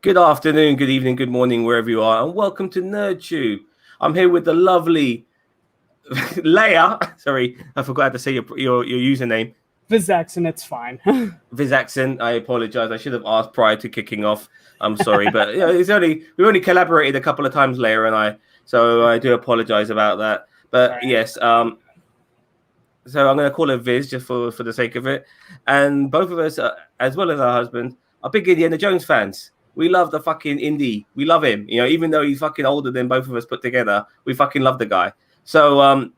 Good afternoon, good evening, good morning, wherever you are, and welcome to NerdTube. I'm here with the lovely Leah. Sorry, I forgot to say your username. Vizaxon, it's fine. Vizaxon, I apologize. I should have asked prior to kicking off. I'm sorry, but we've only collaborated a couple of times, Leah and I, so I do apologize about that. But Right. yes, so I'm going to call her Viz just for the sake of it. And both of us, as well as our husband, are big Indiana Jones fans. We love the fucking Indy. We love him. Even though he's fucking older than both of us put together, we fucking love the guy. So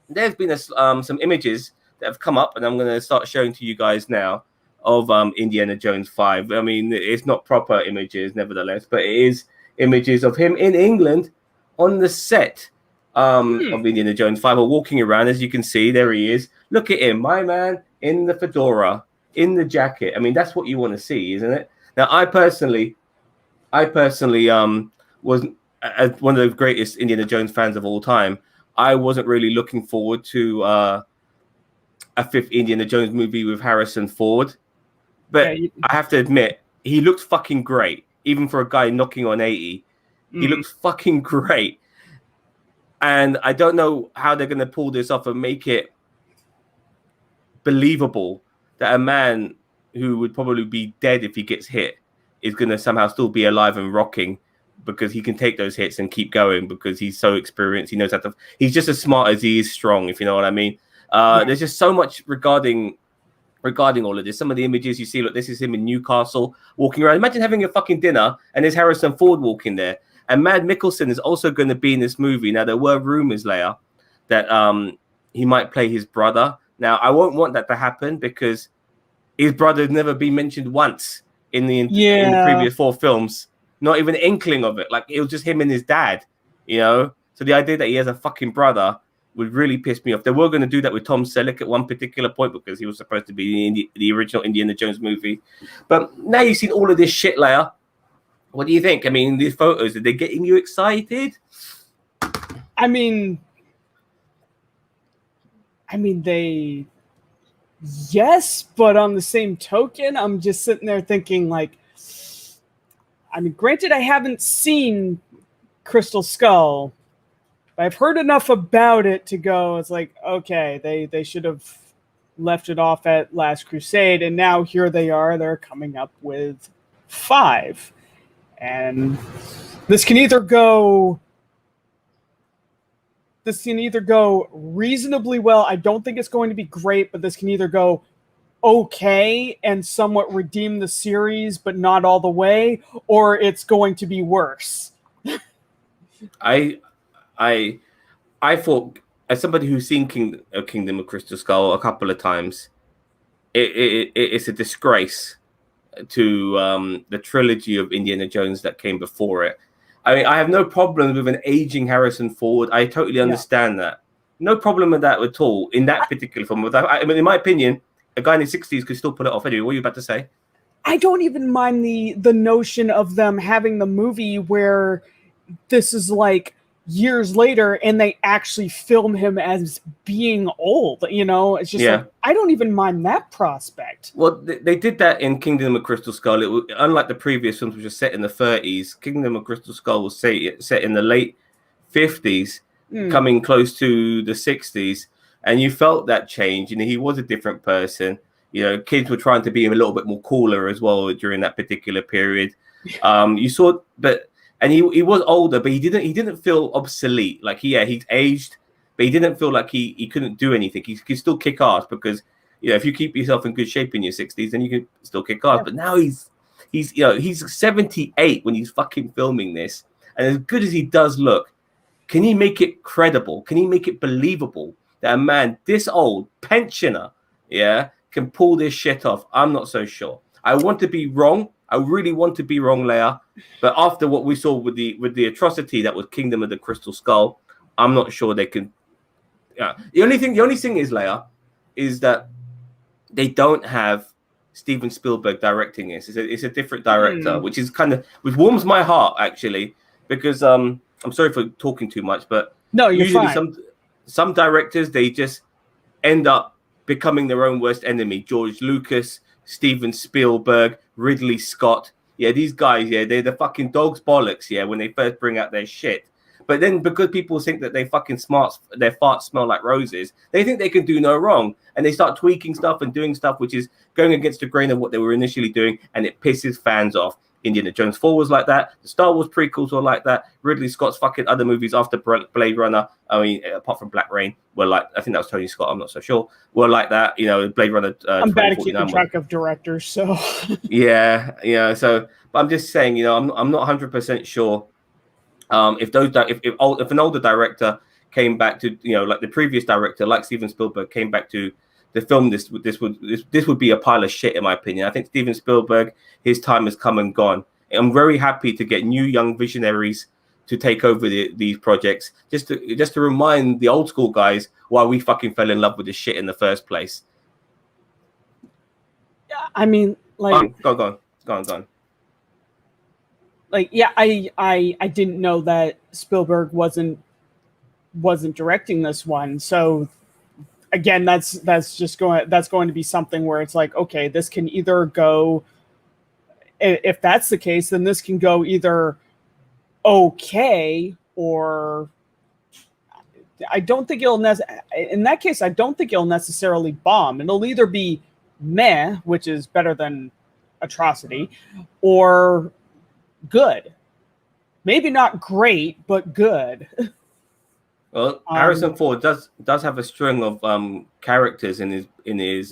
there's been some images that have come up, and I'm going to start showing to you guys now of Indiana Jones 5. I mean, it's not proper images, nevertheless, but it is images of him in England on the set of Indiana Jones 5, or walking around. As you can see, there he is. Look at him, my man, in the fedora, in the jacket. I mean, that's what you want to see, isn't it? Now, I personally was one of the greatest Indiana Jones fans of all time. I wasn't really looking forward to a fifth Indiana Jones movie with Harrison Ford, but I have to admit, he looked fucking great, even for a guy knocking on 80. He looks fucking great. And I don't know how they're going to pull this off and make it believable that a man who would probably be dead if he gets hit is going to somehow still be alive and rocking, because he can take those hits and keep going because he's so experienced. He knows how to. He's just as smart as he is strong, if you know what I mean. There's just so much regarding all of this. Some of the images you see, look, this is him in Newcastle walking around. Imagine having a fucking dinner and there's Harrison Ford walking there. And Mad Mikkelsen is also going to be in this movie. Now, there were rumors, Leia, that he might play his brother. Now, I won't want that to happen because his brother has never been mentioned once in the previous 4 films. Not even an inkling of it. Like, it was just him and his dad, So the idea that he has a fucking brother would really piss me off. They were going to do that with Tom Selleck at one particular point because he was supposed to be in the original Indiana Jones movie. But now you've seen all of this shit, Leia. What do you think? I mean, these photos, are they getting you excited? I mean, yes, but on the same token, I'm just sitting there thinking, like, I mean, granted, I haven't seen Crystal Skull, but I've heard enough about it to go, it's like, okay, they should have left it off at Last Crusade, and now here they are, they're coming up with 5. And this can either go reasonably well. I don't think it's going to be great, but this can either go okay and somewhat redeem the series, but not all the way, or it's going to be worse. I thought, as somebody who's seen Kingdom of Crystal Skull a couple of times, it's a disgrace to the trilogy of Indiana Jones that came before it. I mean, I have no problem with an aging Harrison Ford. I totally understand that. No problem with that at all in that particular film. I mean, in my opinion, a guy in his 60s could still pull it off. Anyway, what are you about to say? I don't even mind the notion of them having the movie where this is like years later and they actually film him as being old. It's just like, I don't even mind that prospect. Well, they did that in Kingdom of Crystal Skull. Unlike the previous films, which were set in the 30s, Kingdom of Crystal Skull was set in the late 50s, coming close to the 60s. And you felt that change. He was a different person. Kids were trying to be a little bit more cooler as well during that particular period. You saw, and he was older, but he didn't feel obsolete. Like he'd aged, but he didn't feel like he couldn't do anything. He could still kick ass because if you keep yourself in good shape in your 60s, then you can still kick ass. But now he's 78 when he's fucking filming this, and as good as he does look, can he make it credible? Can he make it believable that a man this old, pensioner, can pull this shit off? I'm not so sure. I want to be wrong. I really want to be wrong, Leia. But after what we saw with the atrocity that was Kingdom of the Crystal Skull, I'm not sure they can. The only thing is, Leia, is that they don't have Steven Spielberg directing this. It's a different director, which which warms my heart actually, because I'm sorry for talking too much, but no, you're usually fine. Some directors, they just end up becoming their own worst enemy. George Lucas, Steven Spielberg, Ridley Scott. Yeah, these guys, yeah, they're the fucking dog's bollocks, yeah, when they first bring out their shit. But then because people think that they fucking their farts smell like roses, they think they can do no wrong. And they start tweaking stuff and doing stuff which is going against the grain of what they were initially doing, and it pisses fans off. Indiana Jones 4 was like that. The Star Wars prequels were like that. Ridley Scott's fucking other movies after Blade Runner, I mean, apart from Black Rain, were like, I think that was Tony Scott, I'm not so sure, were like that. You know, Blade Runner. I'm bad at keeping track of directors, so. yeah. So, but I'm just saying, you know, I'm not 100% sure. If an older director came back to, you know, like the previous director, like Steven Spielberg, came back to the film, this would be a pile of shit, in my opinion. I think Steven Spielberg, his time has come and gone. I'm very happy to get new young visionaries to take over these projects, just to remind the old school guys why we fucking fell in love with this shit in the first place. Yeah, I mean, like, go on. Like, yeah, I didn't know that Spielberg wasn't directing this one. So again, that's going to be something where it's like, okay, this can either go, if that's the case, then this can go either okay, or I don't think in that case, I don't think it'll necessarily bomb. It'll either be meh, which is better than atrocity, or good. Maybe not great, but good. Well, Harrison Ford does have a string of characters in his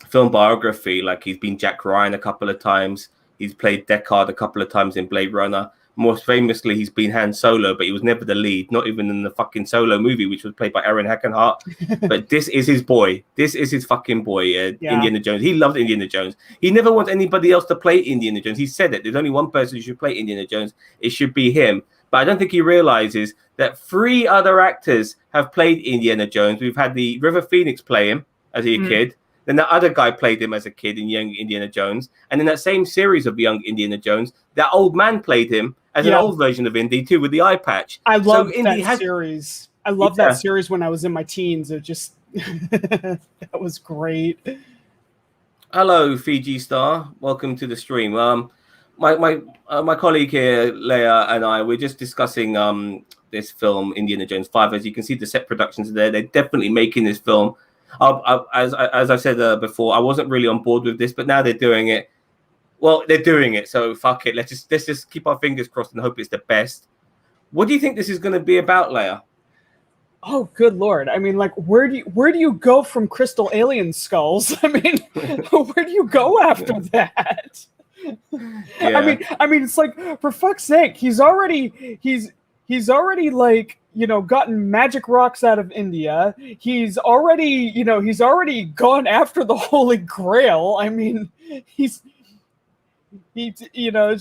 film biography. Like, he's been Jack Ryan a couple of times. He's played Deckard a couple of times in Blade Runner. Most famously, he's been Han Solo, but he was never the lead, not even in the fucking Solo movie, which was played by Aaron Eckhart. But this is his boy. This is his fucking boy, Indiana Jones. He loved Indiana Jones. He never wants anybody else to play Indiana Jones. He said it. There's only one person who should play Indiana Jones. It should be him. But I don't think he realizes that 3 other actors have played Indiana Jones. We've had the River Phoenix play him as a kid. Then that other guy played him as a kid in Young Indiana Jones. And in that same series of Young Indiana Jones, that old man played him as an old version of Indy too, with the eye patch. I love that series. I loved that series when I was in my teens. It just that was great. Hello, Fiji Star. Welcome to the stream. My colleague here, Leah, and I, we're just discussing this film, Indiana Jones 5. As you can see, the set productions are there. They're definitely making this film. As I said before, I wasn't really on board with this, but now they're doing it. Well, they're doing it, so fuck it. Let's just keep our fingers crossed and hope it's the best. What do you think this is going to be about, Leia? Oh, good Lord. I mean, like, where do you go from crystal alien skulls? I mean, where do you go after that? Yeah. I mean, it's like, for fuck's sake, he's already like, you know, gotten magic rocks out of India. He's already gone after the Holy Grail. I mean, it's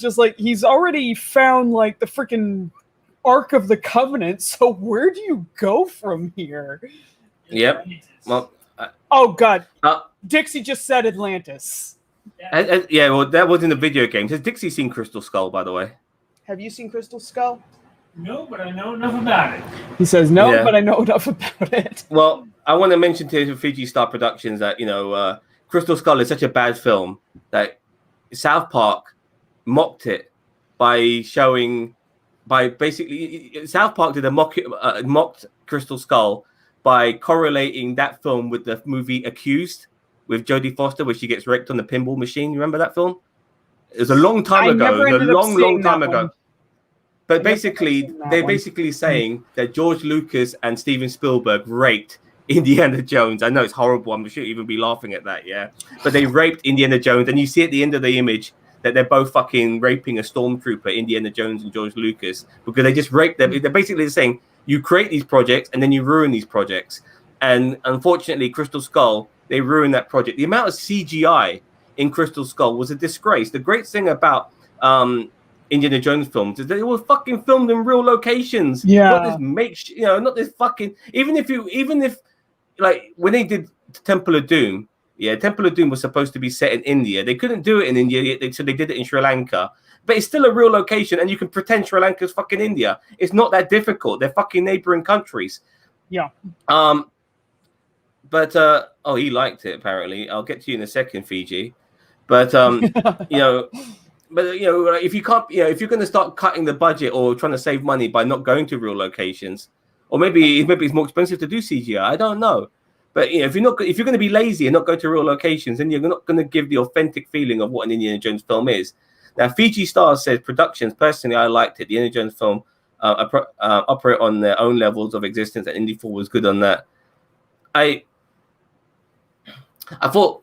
just like, he's already found like the freaking Ark of the Covenant. So where do you go from here? Yep. Well, oh God, Dixie just said Atlantis. Yeah, well, that was in the video games. Has Dixie seen Crystal Skull, by the way? Have you seen Crystal Skull? No, but I know enough about it. He says no, but I know enough about it. Well, I want to mention to Fiji Star Productions that, you know, Crystal Skull is such a bad film that South Park mocked it by basically South Park did a mocked Crystal Skull by correlating that film with the movie Accused with Jodie Foster, where she gets raped on the pinball machine. You remember that film? It was a long time ago. It was a long time ago. But basically, they're basically saying that George Lucas and Steven Spielberg raped Indiana Jones. I know it's horrible. I'm sure you'd even be laughing at that, yeah. But they raped Indiana Jones, and you see at the end of the image that they're both fucking raping a stormtrooper, Indiana Jones and George Lucas, because they just raped them. They're basically saying, you create these projects and then you ruin these projects. And unfortunately, Crystal Skull, they ruined that project. The amount of CGI in Crystal Skull was a disgrace. The great thing about Indiana Jones films is that they were fucking filmed in real locations. Yeah. Not this fucking, even if like when they did Temple of Doom, yeah, Temple of Doom was supposed to be set in India. They couldn't do it in India, so they did it in Sri Lanka. But it's still a real location, and you can pretend Sri Lanka's fucking India. It's not that difficult. They're fucking neighboring countries. Yeah. But he liked it apparently. I'll get to you in a second, Fiji. But you know, if you can't, if you're going to start cutting the budget or trying to save money by not going to real locations, or maybe it's more expensive to do CGI. I don't know. But if you're going to be lazy and not go to real locations, then you're not going to give the authentic feeling of what an Indiana Jones film is. Now, Fiji Stars says productions. Personally, I liked it. The Indiana Jones film operate on their own levels of existence, and Indy 4 was good on that. I thought,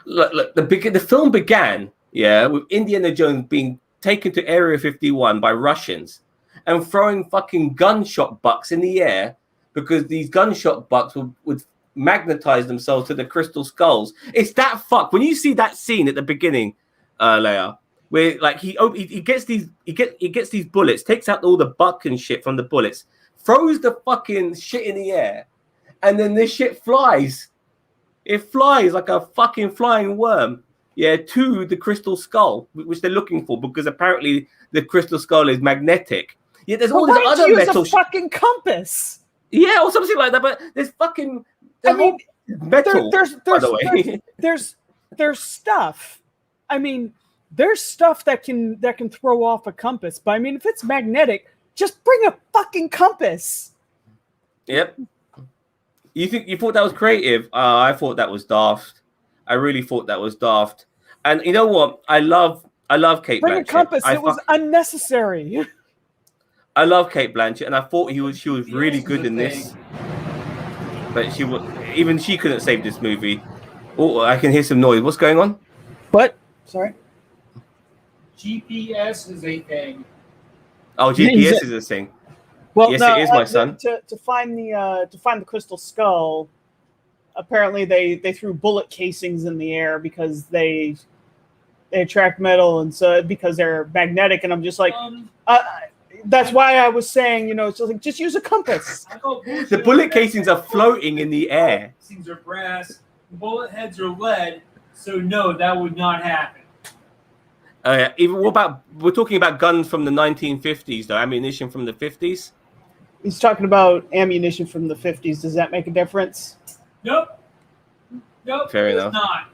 look, the film began, with Indiana Jones being taken to Area 51 by Russians and throwing fucking gunshot bucks in the air, because these gunshot bucks would magnetize themselves to the crystal skulls. It's that fuck. When you see that scene at the beginning, Leia, where like he gets these bullets, takes out all the buck and shit from the bullets, throws the fucking shit in the air, and then this shit flies. It flies like a fucking flying worm, to the crystal skull, which they're looking for, because apparently the crystal skull is magnetic. Yeah, there's all this other metal. Fucking compass. Yeah, or something like that. But there's fucking metal. By the way, there's stuff. I mean, there's stuff that can throw off a compass. But I mean, if it's magnetic, just bring a fucking compass. Yep. You thought that was creative? I thought that was daft. I really thought that was daft. And you know what? I love Kate Blanchett. Bring a compass. It was unnecessary. I love Kate Blanchett, and I thought she was really good in this. But she couldn't save this movie. Oh, I can hear some noise. What's going on? What? Sorry. GPS is a thing. Oh, GPS is a thing. Well, yes, no, it is, my son. To find the crystal skull, apparently they threw bullet casings in the air because they attract metal, and so because they're magnetic. And I'm just like, that's why I was saying, it's just like, just use a compass. The bullet casings are floating in the air. Casings are brass. Bullet heads are lead. So no, that would not happen. We're talking about guns from the 1950s, though, ammunition from the 50s. He's talking about ammunition from the 50s. Does that make a difference? Nope. Fair it enough. Does not.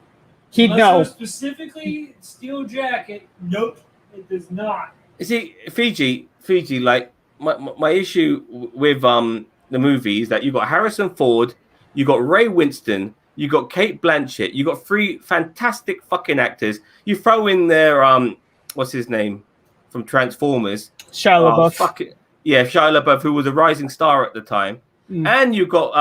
He'd know. Specifically, steel jacket. Nope, it does not. You see, Fiji. Like my issue with the movie is that you got Harrison Ford, you got Ray Winston, you got Kate Blanchett, you got three fantastic fucking actors. You throw in there what's his name from Transformers? Shia LaBeouf. Fuck it. Yeah, Shia LaBeouf, who was a rising star at the time. And you got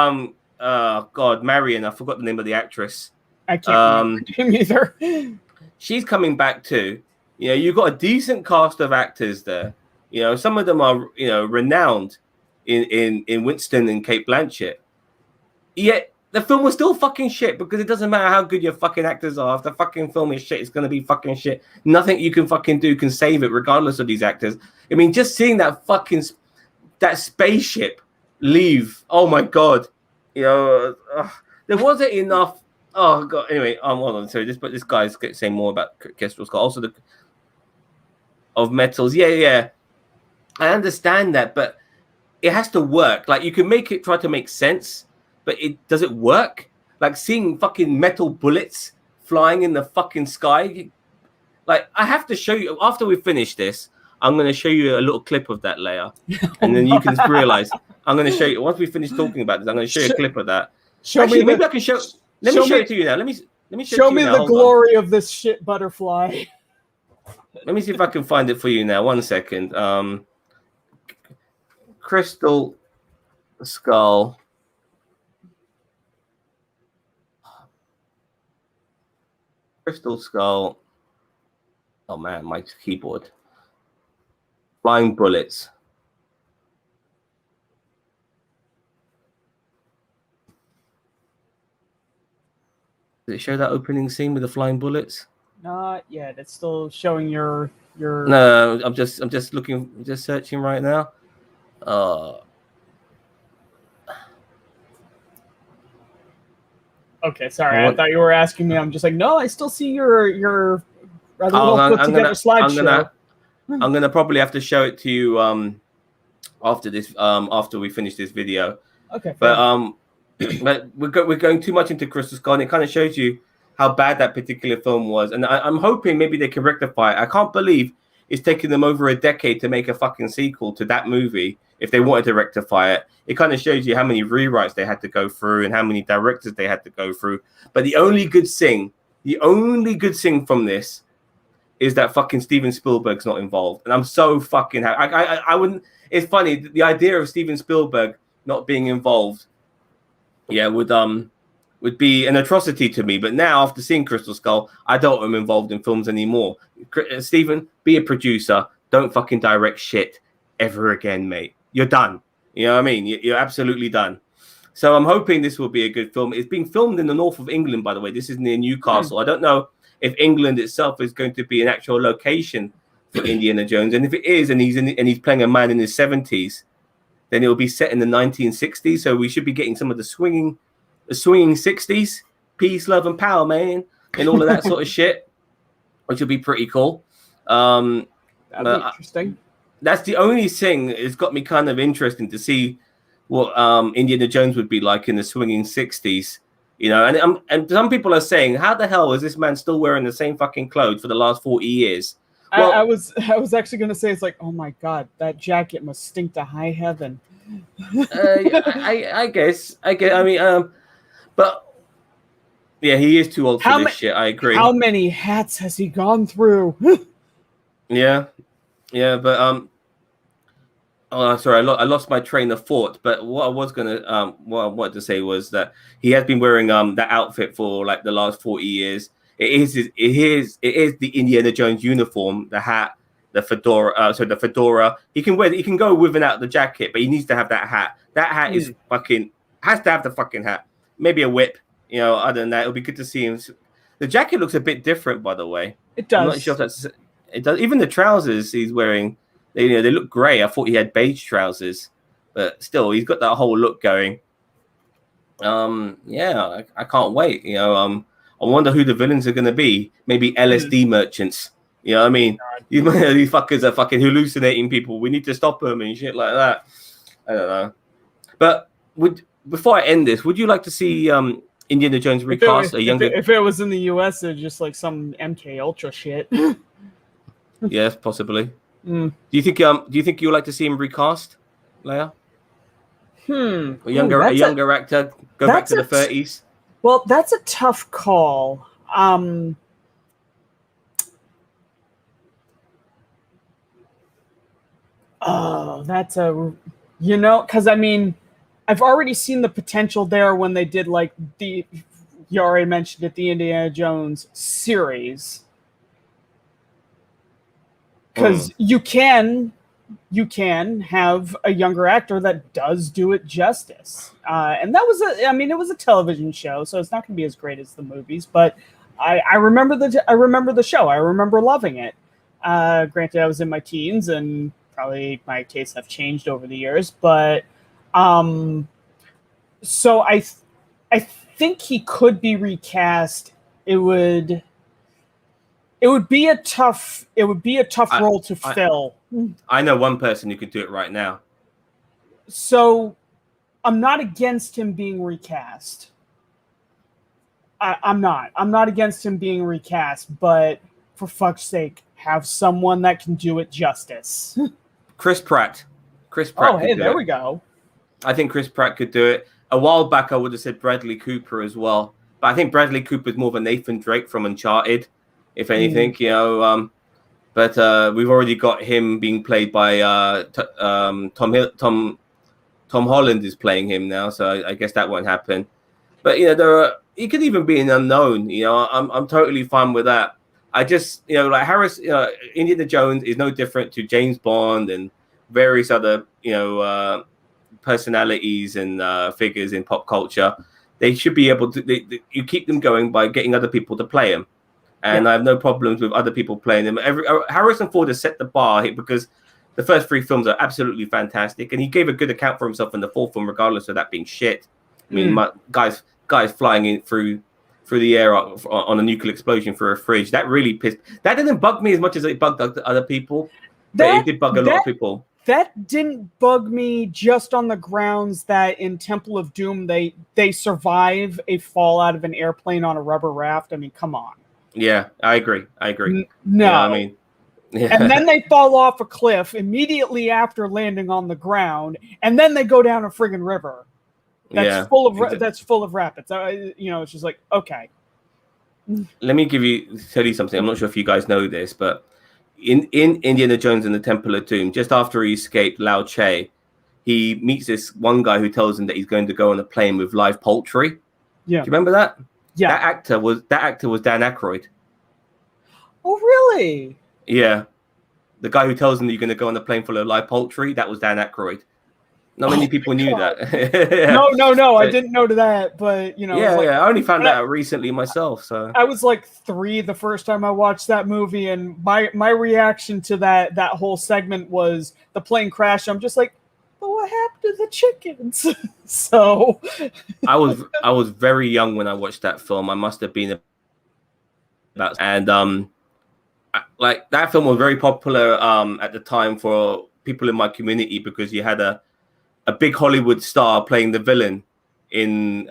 Marion, I forgot the name of the actress. I can't remember either. She's coming back too. You got a decent cast of actors there. Some of them are renowned in Winston and Kate Blanchett. Yet the film was still fucking shit, because it doesn't matter how good your fucking actors are. If the fucking film is shit, it's gonna be fucking shit. Nothing you can fucking do can save it, regardless of these actors. I mean, just seeing that spaceship leave. Oh my god, there wasn't enough. Oh god. Anyway, hold on. Sorry, this guy's saying more about Kestrel Skull. Also of metals. Yeah. I understand that, but it has to work. Like, you can try to make sense, but does it work? Like, seeing fucking metal bullets flying in the fucking sky. Like, I have to show you after we finish this. I'm going to show you a little clip of that, Leia, and then you can realize. I'm going to show you once we finish talking about this. I'm going to show you a clip of that. Maybe I can show. Let me show it to you now. Let me show me the glory of this shit butterfly. Let me see if I can find it for you now. 1 second. Crystal Skull. Crystal Skull. Oh man, my keyboard. Flying bullets. Does it show that opening scene with the flying bullets? Not yet. It's still showing your. No, I'm just searching right now. Okay, sorry. I thought you were asking me. I'm just like, no, I still see your rather well put together slideshow. I'm gonna probably have to show it to you after this after we finish this video. Okay. But but we're going too much into Crystal Skull, and it kind of shows you how bad that particular film was, and I'm hoping maybe they can rectify it. I can't believe it's taken them over a decade to make a fucking sequel to that movie. If they wanted to rectify it, it kind of shows you how many rewrites they had to go through and how many directors they had to go through. But the only good thing from this is that fucking Steven Spielberg's not involved, and I'm so fucking happy. I wouldn't. It's funny, the idea of Steven Spielberg not being involved, would be an atrocity to me. But now, after seeing Crystal Skull, I don't want him involved in films anymore. Steven, be a producer. Don't fucking direct shit ever again, mate. You're done. You know what I mean? You're absolutely done. So I'm hoping this will be a good film. It's being filmed in the north of England, by the way. This is near Newcastle. I don't know if England itself is going to be an actual location for Indiana Jones. And if it is, and he's playing a man in his 70s, then it will be set in the 1960s. So we should be getting some of the swinging 60s, peace, love, and power, man, and all of that sort of shit, which will be pretty cool. That'd be interesting. That's the only thing that's got me kind of interested to see what Indiana Jones would be like in the swinging 60s, you know. And some people are saying, how the hell is this man still wearing the same fucking clothes for the last 40 years? Well, I was actually going to say, it's like, oh my God, that jacket must stink to high heaven. I guess. I mean, but yeah, he is too old for this shit. I agree. How many hats has he gone through? Yeah, but oh, sorry, I lost my train of thought. But what I wanted to say was that he has been wearing that outfit for like the last 40 years. It is the Indiana Jones uniform, the hat, the fedora. The fedora. He can go with and out the jacket, but he needs to have that hat. That hat is has to have the fucking hat. Maybe a whip. You know, other than that, it'll be good to see him. The jacket looks a bit different, by the way. It does. I'm not sure if that's. It does. Even the trousers he's wearing, they look grey. I thought he had beige trousers, but still, he's got that whole look going. Yeah, I can't wait. You know, I wonder who the villains are going to be. Maybe LSD merchants. You know what I mean? These fuckers are fucking hallucinating people. We need to stop them and shit like that. I don't know. But before I end this, would you like to see Indiana Jones recast a younger? If it was in the US, it's just like some MK Ultra shit. Yes, possibly. Do you think you'd like to see him recast, Leia? A younger actor, go back to the 30s. Well, that's a tough call. Because I mean, I've already seen the potential there when they did like you already mentioned it, the Indiana Jones series. Because you can have a younger actor that does do it justice, and that was it was a television show, so it's not going to be as great as the movies. But I remember the show. I remember loving it. Granted, I was in my teens, and probably my tastes have changed over the years. But so I think he could be recast. It would be a tough role to fill. I know one person who could do it right now. So I'm not against him being recast. I'm not against him being recast, but for fuck's sake, have someone that can do it justice. Chris Pratt. Oh, hey, there we go. I think Chris Pratt could do it. A while back, I would have said Bradley Cooper as well. But I think Bradley Cooper is more of a Nathan Drake from Uncharted, if anything, you know. But we've already got him being played by Tom Holland is playing him now, so I guess that won't happen. But you know, he could even be an unknown. You know, I'm totally fine with that. I just, you know, like Harris, Indiana Jones is no different to James Bond and various other, you know, personalities and figures in pop culture. They should be able to. You keep them going by getting other people to play them. And I have no problems with other people playing them. Harrison Ford has set the bar because the first three films are absolutely fantastic, and he gave a good account for himself in the fourth film, regardless of that being shit. I mean, guys flying in through the air on a nuclear explosion through a fridge. That really pissed. That didn't bug me as much as it bugged other people. But it did bug a lot of people. That didn't bug me just on the grounds that in Temple of Doom they survive a fall out of an airplane on a rubber raft. I mean, come on. Yeah, I agree. No. Yeah, I mean, yeah. And then they fall off a cliff immediately after landing on the ground, and then they go down a friggin' river. That's full of rapids. It's just like, okay. Let me tell you something. I'm not sure if you guys know this, but in Indiana Jones and the Temple of Doom, just after he escaped Lao Che, he meets this one guy who tells him that he's going to go on a plane with live poultry. Yeah. Do you remember that? Yeah. That actor was Dan Aykroyd. Oh, really? Yeah. The guy who tells him that you're going to go on a plane full of live poultry, that was Dan Aykroyd. Not many people knew that. Yeah. No, I didn't know that, but I only found that out recently myself. So I was like 3 the first time I watched that movie, and my reaction to that whole segment was the plane crash. I'm just like, but what happened to the chickens? So I was very young when I watched that film. I must have been about, and like that film was very popular at the time for people in my community because you had a big Hollywood star playing the villain in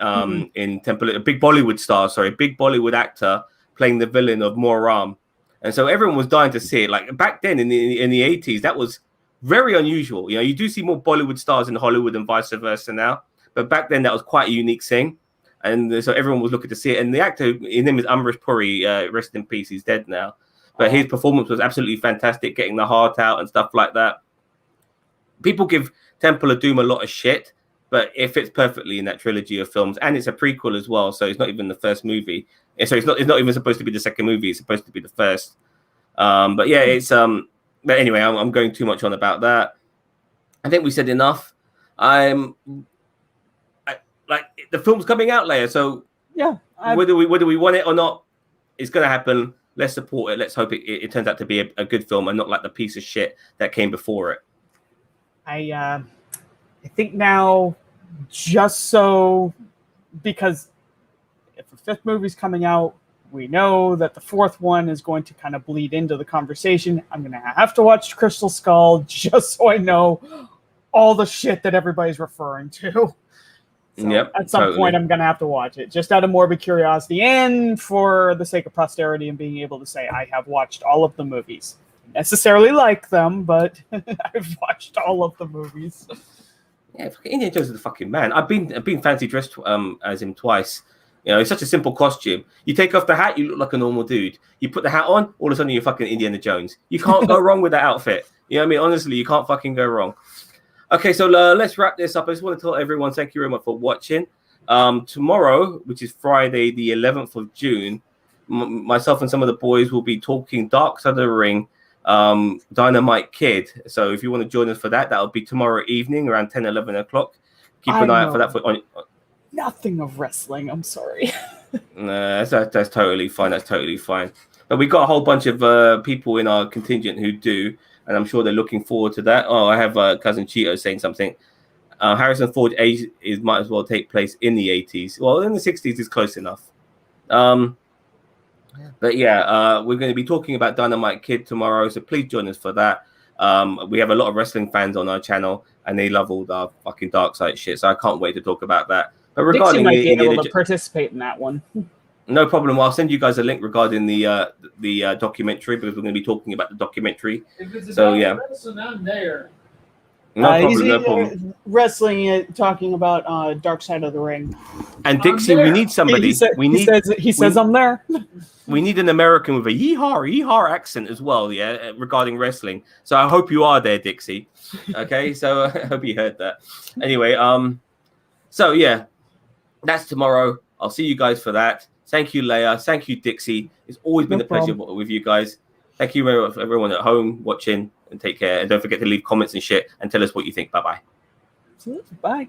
Temple, a big Bollywood actor playing the villain of Moram. And so everyone was dying to see it. Like back then in the 80s, that was very unusual. You do see more Bollywood stars in Hollywood and vice versa now. But back then that was quite a unique thing. And so everyone was looking to see it. And the actor, his name is Amrish Puri, rest in peace, he's dead now. But his performance was absolutely fantastic, getting the heart out and stuff like that. People give Temple of Doom a lot of shit, but it fits perfectly in that trilogy of films, and it's a prequel as well, so it's not even the first movie. So it's not even supposed to be the second movie; it's supposed to be the first. But yeah, it's But anyway, I'm going too much on about that. I think we said enough. Like the film's coming out later, so yeah, whether we want it or not, it's going to happen. Let's support it. Let's hope it turns out to be a good film and not like the piece of shit that came before it. I think now, just so, because if a 5th movie's coming out, we know that the 4th one is going to kind of bleed into the conversation. I'm going to have to watch Crystal Skull just so I know all the shit that everybody's referring to. So at some point, I'm going to have to watch it, just out of morbid curiosity and for the sake of posterity and being able to say I have watched all of the movies. Necessarily like them, but I've watched all of the movies. Yeah, Indiana Jones is the fucking man. I've been fancy dressed as him twice. It's such a simple costume. You take off the hat, you look like a normal dude. You put the hat on, all of a sudden you're fucking Indiana Jones. You can't go wrong with that outfit. You know what I mean? Honestly, you can't fucking go wrong. Okay, so let's wrap this up. I just want to tell everyone thank you very much for watching. Tomorrow, which is Friday, the 11th of June, myself and some of the boys will be talking Dark Side of the Ring, Dynamite Kid. So if you want to join us for that, that'll be tomorrow evening around 10, 11 o'clock. Keep an eye out for that. Nothing of wrestling. I'm sorry. Nah, that's totally fine. That's totally fine. But we got a whole bunch of people in our contingent who do, and I'm sure they're looking forward to that. Oh, I have cousin Cheeto saying something. Harrison Ford age might as well take place in the 80s. Well, in the 60s is close enough. But yeah, we're going to be talking about Dynamite Kid tomorrow, so please join us for that. We have a lot of wrestling fans on our channel, and they love all the fucking dark side shit, so I can't wait to talk about that. But regarding Dixie might be able to participate in that one. No problem. I'll send you guys a link regarding the documentary, because we're going to be talking about the documentary. If it's about wrestling, I'm there. No problem. Wrestling, talking about Dark Side of the Ring. And Dixie, we need somebody. He says I'm there. We need an American with a yeehaw accent as well, yeah, regarding wrestling. So I hope you are there, Dixie. Okay, so I hope you heard that. Anyway, so yeah, that's tomorrow. I'll see you guys for that. Thank you, Leah. Thank you, Dixie. It's always been a pleasure with you guys. Thank you very much, everyone at home watching, and take care. And don't forget to leave comments and shit and tell us what you think. Bye-bye. Bye.